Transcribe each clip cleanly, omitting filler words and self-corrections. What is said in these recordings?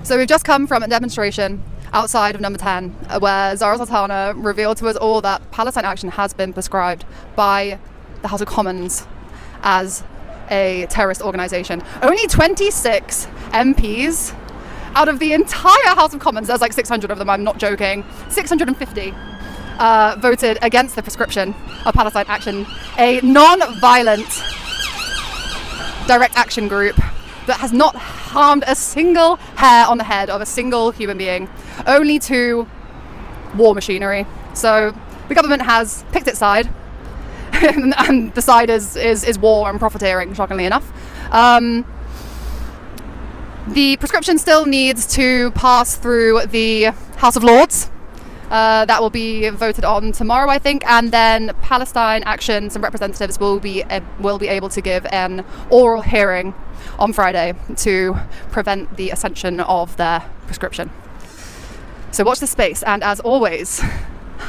So we've just come from a demonstration outside of number 10 where Zara Sultana revealed to us all that Palestine Action has been prescribed by the House of Commons as a terrorist organisation. Only 26 MPs out of the entire House of Commons, there's like 600 of them, I'm not joking, 650 voted against the prescription of Palestine Action, a non-violent direct action group that has not harmed a single hair on the head of a single human being, only to war machinery. So the government has picked its side, and the side is war and profiteering, shockingly enough. The prescription still needs to pass through the House of Lords. That will be voted on tomorrow, I think, and then Palestine Action, some representatives will be able to give an oral hearing on Friday to prevent the ascension of their prescription. So watch this space, and as always,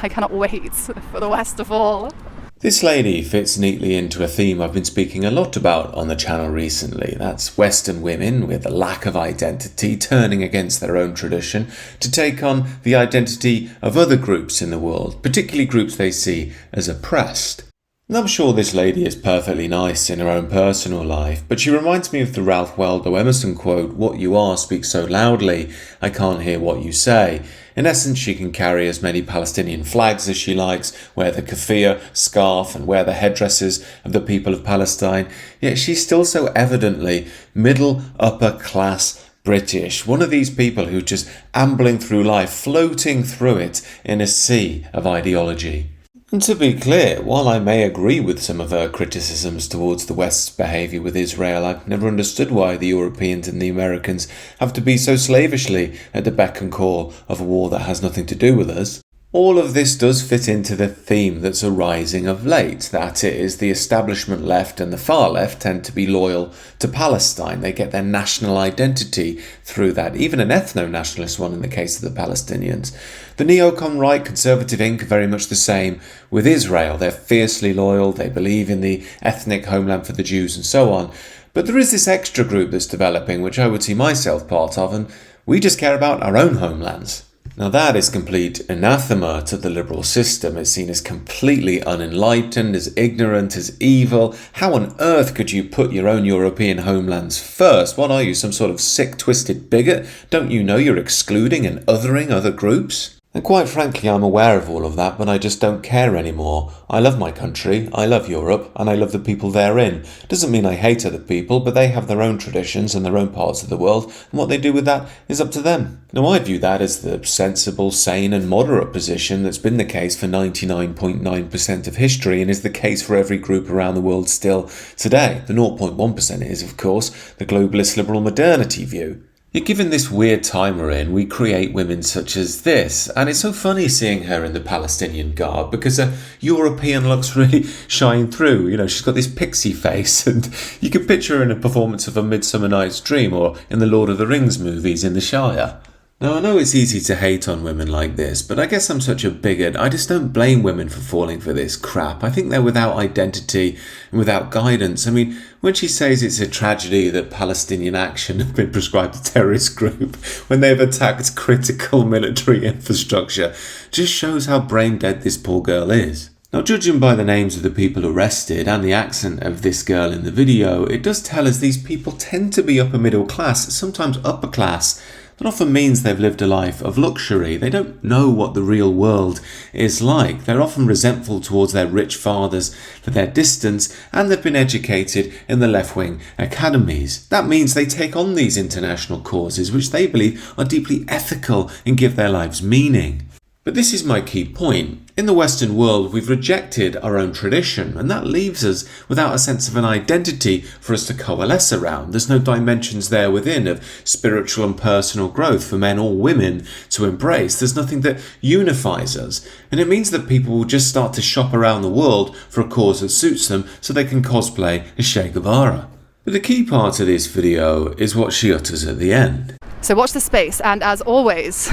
I cannot wait for the West to fall. This lady fits neatly into a theme I've been speaking a lot about on the channel recently. That's Western women with a lack of identity turning against their own tradition to take on the identity of other groups in the world, particularly groups they see as oppressed. And I'm sure this lady is perfectly nice in her own personal life, but she reminds me of the Ralph Waldo Emerson quote, "What you are speaks so loudly, I can't hear what you say." In essence, she can carry as many Palestinian flags as she likes, wear the keffiyeh, scarf, and wear the headdresses of the people of Palestine, yet she's still so evidently middle, upper class British, one of these people who's just ambling through life, floating through it in a sea of ideology. And to be clear, while I may agree with some of her criticisms towards the West's behaviour with Israel, I've never understood why the Europeans and the Americans have to be so slavishly at the beck and call of a war that has nothing to do with us. All of this does fit into the theme that's arising of late, that it is the establishment left and the far left tend to be loyal to Palestine. They get their national identity through that, even an ethno-nationalist one in the case of the Palestinians. The neocon right, Conservative Inc. are very much the same with Israel. They're fiercely loyal, they believe in the ethnic homeland for the Jews and so on. But there is this extra group that's developing, which I would see myself part of, and we just care about our own homelands. Now that is complete anathema to the liberal system. It's seen as completely unenlightened, as ignorant, as evil. How on earth could you put your own European homelands first? What are you, some sort of sick, twisted bigot? Don't you know you're excluding and othering other groups? And quite frankly, I'm aware of all of that, but I just don't care anymore. I love my country, I love Europe, and I love the people therein. Doesn't mean I hate other people, but they have their own traditions and their own parts of the world, and what they do with that is up to them. Now, I view that as the sensible, sane, and moderate position that's been the case for 99.9% of history, and is the case for every group around the world still today. The 0.1% is, of course, the globalist liberal modernity view. Yet given this weird time we're in, we create women such as this. And it's so funny seeing her in the Palestinian garb because a European looks really shine through. You know, she's got this pixie face and you can picture her in a performance of A Midsummer Night's Dream or in the Lord of the Rings movies in the Shire. Now, I know it's easy to hate on women like this, but I guess I'm such a bigot. I just don't blame women for falling for this crap. I think they're without identity and without guidance. I mean, when she says it's a tragedy that Palestinian Action have been prescribed a terrorist group when they've attacked critical military infrastructure, just shows how brain dead this poor girl is. Now, judging by the names of the people arrested and the accent of this girl in the video, it does tell us these people tend to be upper middle class, sometimes upper class. That often means they've lived a life of luxury. They don't know what the real world is like. They're often resentful towards their rich fathers for their distance, and they've been educated in the left-wing academies. That means they take on these international causes, which they believe are deeply ethical and give their lives meaning. But this is my key point. In the Western world, we've rejected our own tradition, and that leaves us without a sense of an identity for us to coalesce around. There's no dimensions there within of spiritual and personal growth for men or women to embrace. There's nothing that unifies us. And it means that people will just start to shop around the world for a cause that suits them so they can cosplay as Che Guevara. But the key part of this video is what she utters at the end. So watch the space, and as always,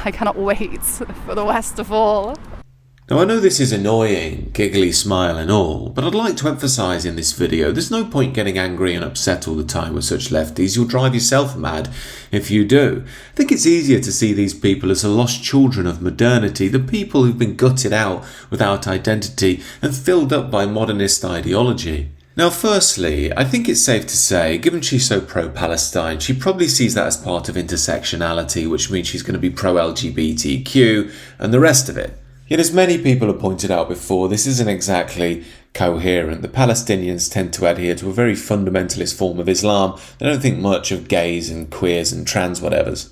I cannot wait for the West to fall. Now I know this is annoying, giggly smile and all, but I'd like to emphasise in this video there's no point getting angry and upset all the time with such lefties. You'll drive yourself mad if you do. I think it's easier to see these people as the lost children of modernity, the people who've been gutted out without identity and filled up by modernist ideology. Now firstly, I think it's safe to say, given she's so pro-Palestine, she probably sees that as part of intersectionality, which means she's going to be pro-LGBTQ and the rest of it. Yet as many people have pointed out before, this isn't exactly coherent. The Palestinians tend to adhere to a very fundamentalist form of Islam. They don't think much of gays and queers and trans whatevers.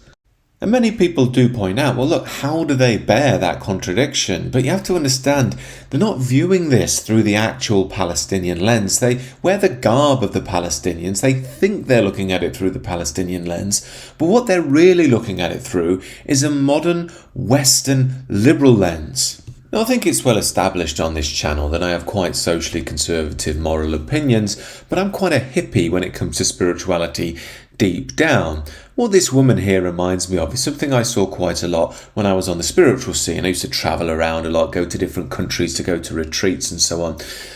And many people do point out, well look, how do they bear that contradiction? But you have to understand, they're not viewing this through the actual Palestinian lens. They wear the garb of the Palestinians. They think they're looking at it through the Palestinian lens. But what they're really looking at it through is a modern, Western, liberal lens. Now, I think it's well established on this channel that I have quite socially conservative moral opinions, but I'm quite a hippie when it comes to spirituality deep down. What this woman here reminds me of is something I saw quite a lot when I was on the spiritual scene. I used to travel around a lot, go to different countries to go to retreats and so on.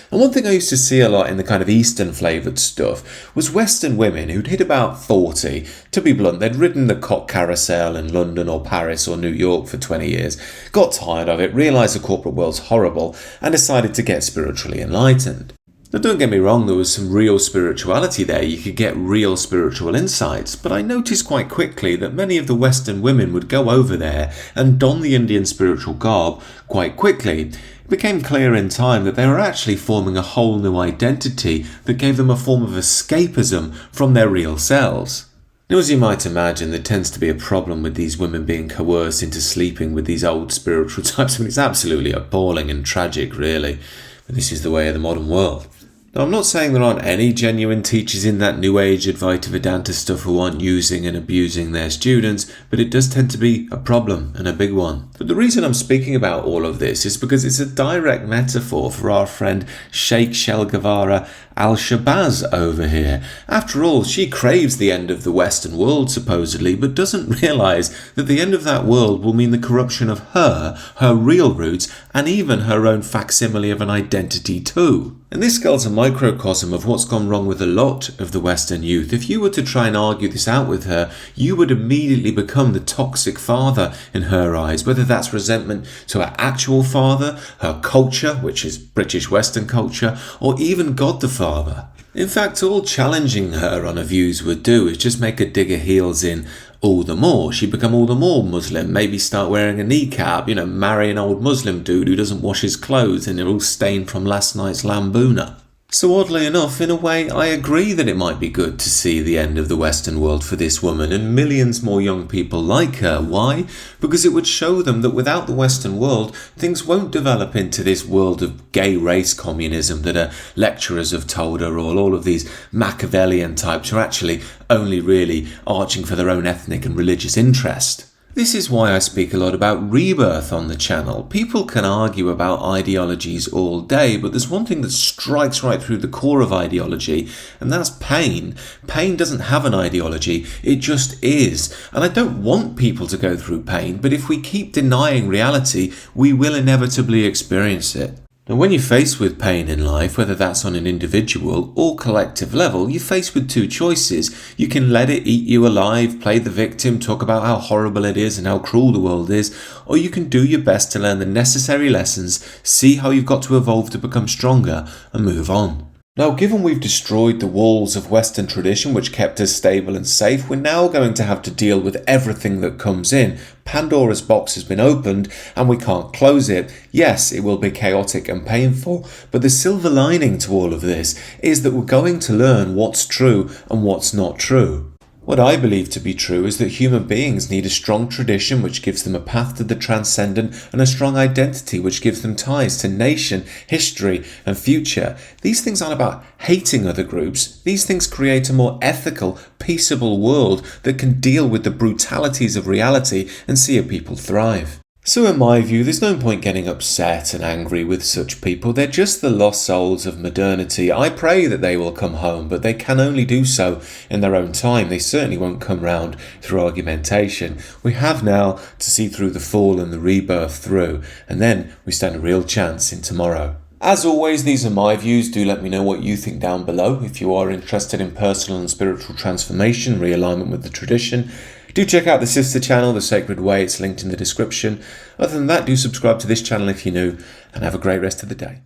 And one thing I used to see a lot in the kind of Eastern flavoured stuff was Western women who'd hit about 40. To be blunt, they'd ridden the cock carousel in London or Paris or New York for 20 years, got tired of it, realised the corporate world's horrible, and decided to get spiritually enlightened. Now don't get me wrong, there was some real spirituality there, you could get real spiritual insights, but I noticed quite quickly that many of the Western women would go over there and don the Indian spiritual garb quite quickly. It became clear in time that they were actually forming a whole new identity that gave them a form of escapism from their real selves. Now, as you might imagine, there tends to be a problem with these women being coerced into sleeping with these old spiritual types. I mean, it's absolutely appalling and tragic, really, but this is the way of the modern world. Now, I'm not saying there aren't any genuine teachers in that New Age Advaita Vedanta stuff who aren't using and abusing their students, but it does tend to be a problem, and a big one. But the reason I'm speaking about all of this is because it's a direct metaphor for our friend Sheikh Shelgavara Al-Shabazz over here. After all, she craves the end of the Western world, supposedly, but doesn't realise that the end of that world will mean the corruption of her real roots, and even her own facsimile of an identity too. And this girl's a microcosm of what's gone wrong with a lot of the Western youth. If you were to try and argue this out with her, you would immediately become the toxic father in her eyes, whether that's resentment to her actual father, her culture, which is British Western culture, or even God the Father. In fact, all challenging her on her views would do is just make her dig her heels in all the more. She'd become all the more Muslim, maybe start wearing a niqab, marry an old Muslim dude who doesn't wash his clothes and they're all stained from last night's lambuna. So oddly enough, in a way, I agree that it might be good to see the end of the Western world for this woman and millions more young people like her. Why? Because it would show them that without the Western world, things won't develop into this world of gay race communism that her lecturers have told her, or all of these Machiavellian types who are actually only really arching for their own ethnic and religious interest. This is why I speak a lot about rebirth on the channel. People can argue about ideologies all day, but there's one thing that strikes right through the core of ideology, and that's pain. Pain doesn't have an ideology, it just is. And I don't want people to go through pain, but if we keep denying reality, we will inevitably experience it. Now, when you're faced with pain in life, whether that's on an individual or collective level, you're faced with two choices. You can let it eat you alive, play the victim, talk about how horrible it is and how cruel the world is, or you can do your best to learn the necessary lessons, see how you've got to evolve to become stronger, and move on. Now, given we've destroyed the walls of Western tradition which kept us stable and safe, we're now going to have to deal with everything that comes in. Pandora's box has been opened and we can't close it. Yes, it will be chaotic and painful, but the silver lining to all of this is that we're going to learn what's true and what's not true. What I believe to be true is that human beings need a strong tradition which gives them a path to the transcendent and a strong identity which gives them ties to nation, history and future. These things aren't about hating other groups. These things create a more ethical, peaceable world that can deal with the brutalities of reality and see a people thrive. So in my view, there's no point getting upset and angry with such people. They're just the lost souls of modernity. I pray that they will come home, but they can only do so in their own time. They certainly won't come round through argumentation. We have now to see through the fall and the rebirth through, and then we stand a real chance in tomorrow. As always, these are my views. Do let me know what you think down below. If you are interested in personal and spiritual transformation, realignment with the tradition, do check out the sister channel, The Sacred Way. It's linked in the description. Other than that, do subscribe to this channel if you're new, and have a great rest of the day.